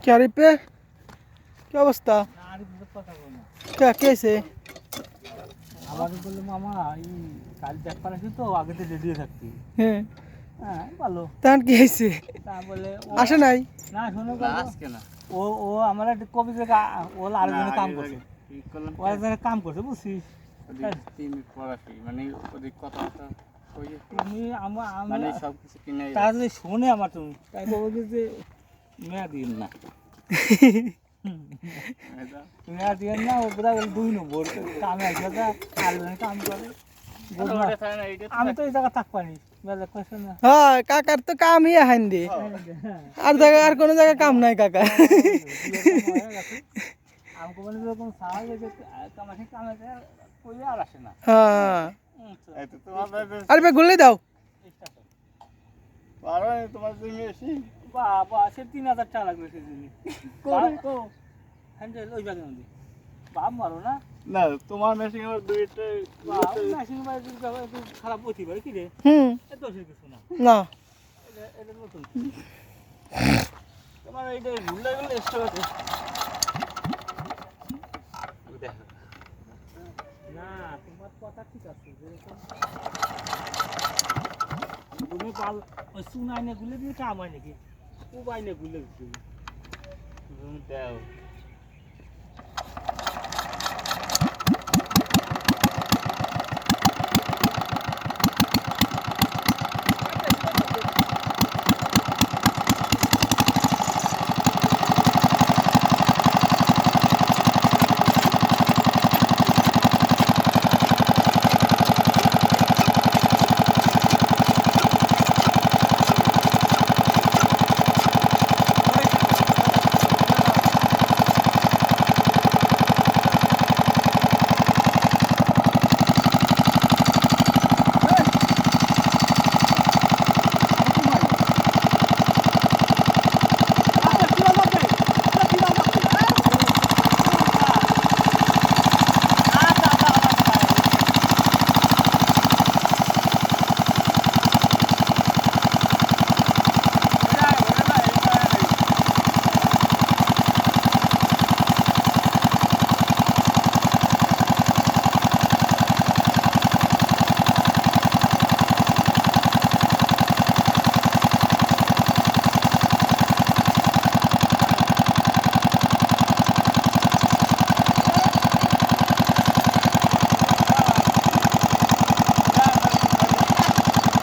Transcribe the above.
কি আরিফে কি অবস্থা? কে আছে? আমাকে বললো মামা এই কাল ব্যাপার আছে তো আগে তো রেডি থাকতি। হ্যাঁ হ্যাঁ ভালো। তখন কি হয়েছে? তা বলে আসে নাই? না শোনো আজকে না। ও ও আমার একটা কবি থেকে ও আরেকজনে কাম করছে। ও আরেকজনে কাম করছে বুঝছিস? মানে ওদের কথাবার্তা তুমি মানে সব কিছু কিনে তা যদি শোনে আমার তুমি তাই বলবো যে মেয়া দিন না মেয়া দিন না ও পুরা 2 নম্বর কামে আসে আরেকজনে কাম করে। আমি তো এই জায়গা থাকবানি হ্যাঁ কাকার তো কামই হাইন দি আর জায়গা আর কোনো জায়গায় কাম নাই কাকা। আমাকে বলে যখন সাহায্য কামাকে কামে কইলে আর আসে না। হ্যাঁ তোমার আরিফে গুলি দাও। পারো তোমার জন্য এসি বাবা সে 3000 টাকা লাগবে সেদিন কো হ্যান্ডেল ওই ব্যাগের মধ্যে বাপ মারো না না তোমার মেশিন আমার দুইটা মেশিন খারাপ হতে পারে কি রে এত কিছু না না এটা নতুন তোমার এইটা ভুল গেলে এক্সট্রা আছে দেখো না তোমার কথা ঠিক আছে যেরকম তুমি পাল ওই সুনাইনে গুলে দিয়ে কাম হয় নাকি ও বাইনে গুলে দিচ্ছি দাও